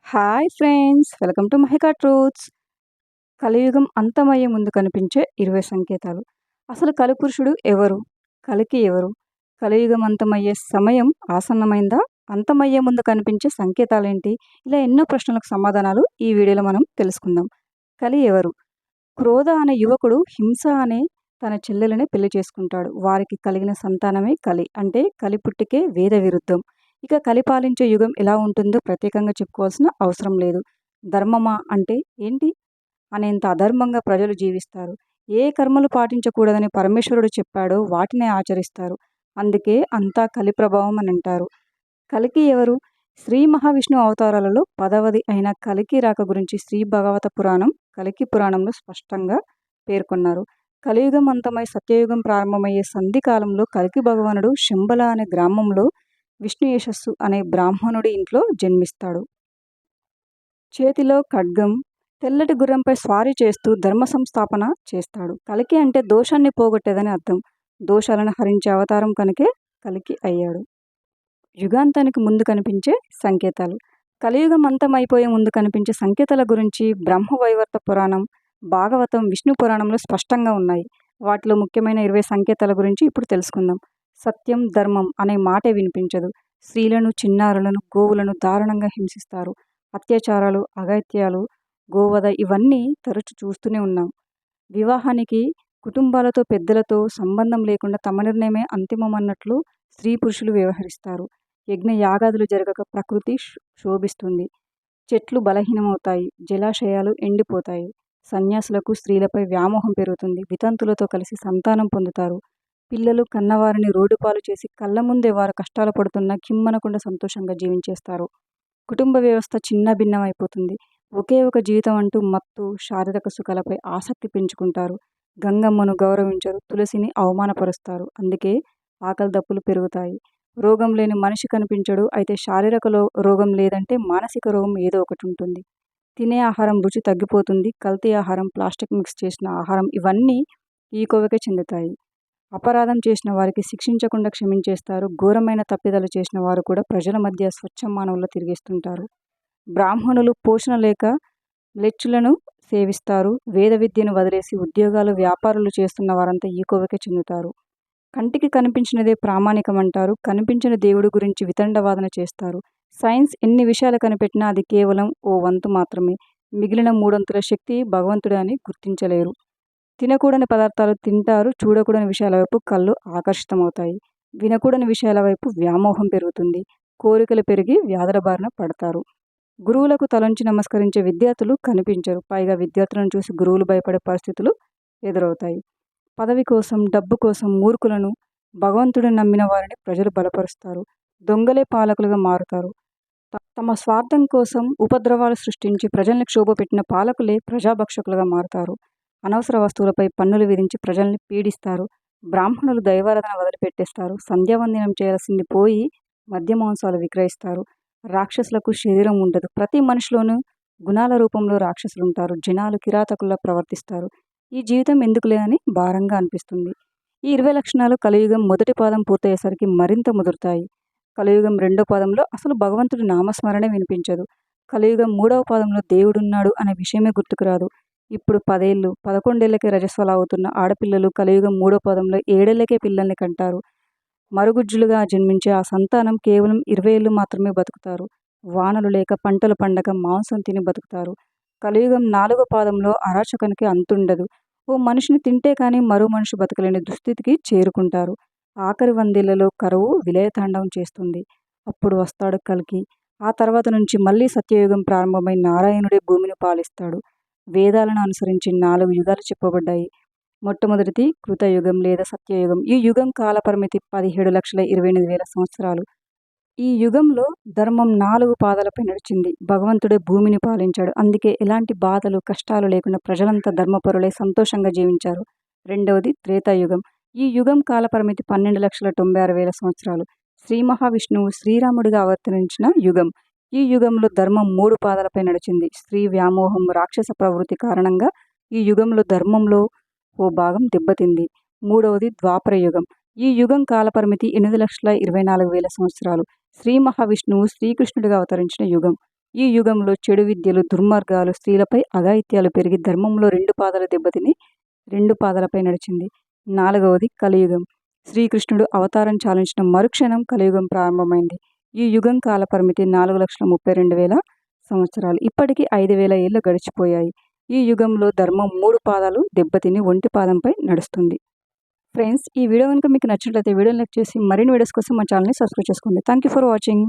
Hi friends! Welcome to Mahika truths. కలియుగం అంతమయ్యే ముందు కనిపించే 20 సంకేతాలు. అసలు కలిపురుషుడు ఎవరు? కలికి ఎవరు? కలియుగం అంతమయ్యే సమయం ఆసన్నమైందా? అంతమయ్యే ముందు కనిపించే సంకేతాలేంటి? ఇలా ఎన్నో ప్రశ్నలకు సమాధానాలు ఈ వీడియోలో మనం తెలుసుకుందాం. కలి ఎవరు? క్రోధ అనే యువకుడు హింస అనే తన చెల్లెలని పెళ్లి చేసుకుంటాడు. వారికి కలిగిన సంతానమే కలి. అంటే కలి పుట్టికే వేద విరుద్ధం. ఇక కలి పాలించే యుగం ఎలా ఉంటుందో ప్రత్యేకంగా చెప్పుకోవాల్సిన అవసరం లేదు. ధర్మమా అంటే ఏంటి అనేంత అధర్మంగా ప్రజలు జీవిస్తారు. ఏ కర్మలు పాటించకూడదని పరమేశ్వరుడు చెప్పాడో వాటినే ఆచరిస్తారు. అందుకే అంతా కలి ప్రభావం అని అంటారు. కలికి ఎవరు? శ్రీ మహావిష్ణువు అవతారాలలో 10వది అయిన కలికి రాక గురించి శ్రీ భగవత పురాణం, కలికి పురాణంలో స్పష్టంగా పేర్కొన్నారు. కలియుగం అంతమై సత్యయుగం ప్రారంభమయ్యే సంధి కాలంలో కలికి భగవానుడు శంబల అనే గ్రామంలో విష్ణు యశస్సు అనే బ్రాహ్మణుడి ఇంట్లో జన్మిస్తాడు. చేతిలో ఖడ్గం, తెల్లటి గుర్రంపై స్వారీ చేస్తూ ధర్మ సంస్థాపన చేస్తాడు. కలికి అంటే దోషాన్ని పోగొట్టేదని అర్థం. దోషాలను హరించే అవతారం కనుకే కలికి అయ్యాడు. యుగాంతానికి ముందు కనిపించే సంకేతాలు. కలియుగం అంతమైపోయే ముందు కనిపించే సంకేతాల గురించి బ్రహ్మవైవర్త పురాణం, భాగవతం, విష్ణు పురాణంలో స్పష్టంగా ఉన్నాయి. వాటిలో ముఖ్యమైన 20 సంకేతాల గురించి ఇప్పుడు తెలుసుకుందాం. సత్యం, ధర్మం అనే మాటే వినిపించదు. స్త్రీలను, చిన్నారులను, గోవులను దారుణంగా హింసిస్తారు. అత్యాచారాలు, అఘాయిత్యాలు, గోవధ ఇవన్నీ తరచు చూస్తూనే ఉన్నాం. వివాహానికి కుటుంబాలతో, పెద్దలతో సంబంధం లేకుండా తమ నిర్ణయమే అంతిమమన్నట్లు స్త్రీ పురుషులు వ్యవహరిస్తారు. యజ్ఞ యాగాదులు జరగక ప్రకృతి శోభిస్తుంది. చెట్లు బలహీనమవుతాయి. జలాశయాలు ఎండిపోతాయి. సన్యాసులకు స్త్రీలపై వ్యామోహం పెరుగుతుంది. వితంతులతో కలిసి సంతానం పొందుతారు. పిల్లలు కన్నవారిని రోడ్డుపాలు చేసి కళ్ళ ముందే వారు కష్టాలు పడుతున్నా కిమ్మనకుండా సంతోషంగా జీవించేస్తారు. కుటుంబ వ్యవస్థ చిన్న భిన్నమైపోతుంది. ఒకే ఒక జీవితం అంటూ మత్తు, శారీరక సుఖాలపై ఆసక్తి పెంచుకుంటారు. గంగమ్మను గౌరవించరు. తులసిని అవమానపరుస్తారు. అందుకే ఆకలి దప్పులు పెరుగుతాయి. రోగం లేని మనిషి కనిపించడు. అయితే శారీరక రోగం లేదంటే మానసిక రోగం ఏదో ఒకటి ఉంటుంది. తినే ఆహారం రుచి తగ్గిపోతుంది. కల్తీ ఆహారం, ప్లాస్టిక్ మిక్స్ చేసిన ఆహారం ఇవన్నీ ఈ కోవకే చెందుతాయి. అపరాధం చేసిన వారికి శిక్షించకుండా క్షమించేస్తారు. ఘోరమైన తప్పిదాలు చేసిన వారు కూడా ప్రజల మధ్య స్వచ్ఛ మానవుల్లో తిరిగేస్తుంటారు. బ్రాహ్మణులు పోషణ లేక లెచ్చులను సేవిస్తారు. వేద విద్యను వదిలేసి ఉద్యోగాలు, వ్యాపారాలు చేస్తున్న వారంతా ఈ కోవకే చెందుతారు. కంటికి కనిపించినదే ప్రామాణికమంటారు. కనిపించిన దేవుడి గురించి వితండవాదన చేస్తారు. సైన్స్ ఎన్ని విషయాలు కనిపెట్టినా అది కేవలం ఓ వంతు మాత్రమే. మిగిలిన 3 శక్తి భగవంతుడే అని గుర్తించలేరు. తినకూడని పదార్థాలు తింటారు. చూడకూడని విషయాల వైపు కళ్ళు ఆకర్షితమవుతాయి. వినకూడని విషయాల వైపు వ్యామోహం పెరుగుతుంది. కోరికలు పెరిగి వ్యాధుల బారిన పడతారు. గురువులకు తలంచి నమస్కరించే విద్యార్థులు కనిపించరు. పైగా విద్యార్థులను చూసి గురువులు భయపడే పరిస్థితులు ఎదురవుతాయి. పదవి కోసం, డబ్బు కోసం మూర్ఖులను, భగవంతుడిని నమ్మిన వారిని ప్రజలు బలపరుస్తారు. దొంగలే పాలకులుగా మారుతారు. తమ స్వార్థం కోసం ఉపద్రవాలు సృష్టించి ప్రజల్ని క్షోభపెట్టిన పాలకులే ప్రజాభక్షకులుగా మారుతారు. అనవసర వస్తువులపై పన్నులు విధించి ప్రజల్ని పీడిస్తారు. బ్రాహ్మణులు దైవారాధన వదిలిపెట్టేస్తారు. సంధ్యావందనం చేయాల్సింది పోయి మద్య మాంసాలు విక్రయిస్తారు. రాక్షసులకు శరీరం ఉండదు. ప్రతి మనిషిలోనూ గుణాల రూపంలో రాక్షసులుంటారు. జనాలు కిరాతకుల్లా ప్రవర్తిస్తారు. ఈ జీవితం ఎందుకులే అని భారంగా అనిపిస్తుంది. ఈ 20 లక్షణాలు కలియుగం మొదటి పాదం పూర్తయ్యేసరికి మరింత ముదురుతాయి. కలియుగం 2వ పాదంలో అసలు భగవంతుడి నామస్మరణే వినిపించదు. కలియుగం 3వ పాదంలో దేవుడున్నాడు అనే విషయమే గుర్తుకురాదు. ఇప్పుడు 10 ఏళ్ళు, 11 ఏళ్లకే రజస్వలాగుతున్న ఆడపిల్లలు కలియుగం 3వ పాదంలో 7 ఏళ్లకే పిల్లల్ని కంటారు. మరుగుజ్జులుగా జన్మించే ఆ సంతానం కేవలం 20 ఏళ్ళు మాత్రమే బతుకుతారు. వానలు లేక పంటలు పండక మాంసం తిని బతుకుతారు. కలియుగం 4వ పాదంలో అరాచకానికి అంతుండదు. ఓ మనిషిని తింటే కానీ మరో మనిషి బతకలేని దుస్థితికి చేరుకుంటారు. ఆఖరి 100 ఏళ్లలో కరువు విలయతాండవం చేస్తుంది. అప్పుడు వస్తాడు కల్కి. ఆ తర్వాత నుంచి మళ్ళీ సత్యయుగం ప్రారంభమై నారాయణుడే భూమిని పాలిస్తాడు. వేదాలను అనుసరించి 4 యుగాలు చెప్పబడ్డాయి. మొట్టమొదటిది కృతయుగం లేదా సత్యయుగం. ఈ యుగం కాలపరిమితి 17,28,000 సంవత్సరాలు. ఈ యుగంలో ధర్మం 4 పాదాలపై నడిచింది. భగవంతుడే భూమిని పాలించాడు. అందుకే ఎలాంటి బాధలు, కష్టాలు లేకుండా ప్రజలంతా ధర్మపరులై సంతోషంగా జీవించారు. రెండవది త్రేతాయుగం. ఈ యుగం కాలపరిమితి 12,96,000 సంవత్సరాలు. శ్రీ మహావిష్ణువు శ్రీరాముడిగా అవతరించిన యుగం. ఈ యుగంలో ధర్మం 3 పాదాలపై నడిచింది. స్త్రీ వ్యామోహం, రాక్షస ప్రవృత్తి కారణంగా ఈ యుగంలో ధర్మంలో ఓ భాగం దెబ్బతింది. మూడవది ద్వాపర యుగం. ఈ యుగం కాలపరిమితి 8,24,000 సంవత్సరాలు. శ్రీ మహావిష్ణువు శ్రీకృష్ణుడిగా అవతరించిన యుగం. ఈ యుగంలో చెడు విద్యలు, దుర్మార్గాలు, స్త్రీలపై అఘాయిత్యాలు పెరిగి ధర్మంలో 2 పాదాలు దెబ్బతిని 2 పాదాలపై నడిచింది. 4వది కలియుగం. శ్రీకృష్ణుడు అవతారం చాలించిన మరుక్షణం కలియుగం ప్రారంభమైంది. ఈ యుగం కాల పరిమితి 4,32,000 సంవత్సరాలు. ఇప్పటికీ 5,000 ఏళ్ళు గడిచిపోయాయి. ఈ యుగంలో ధర్మం 3 పాదాలు దెబ్బతిని ఒంటి పాదంపై నడుస్తుంది. ఫ్రెండ్స్, ఈ వీడియో కనుక మీకు నచ్చినట్లయితే వీడియోని లైక్ చేసి మరిన్ని వీడియోస్ కోసం మా ఛానల్ని సబ్స్క్రైబ్ చేసుకోండి. Thank you for watching.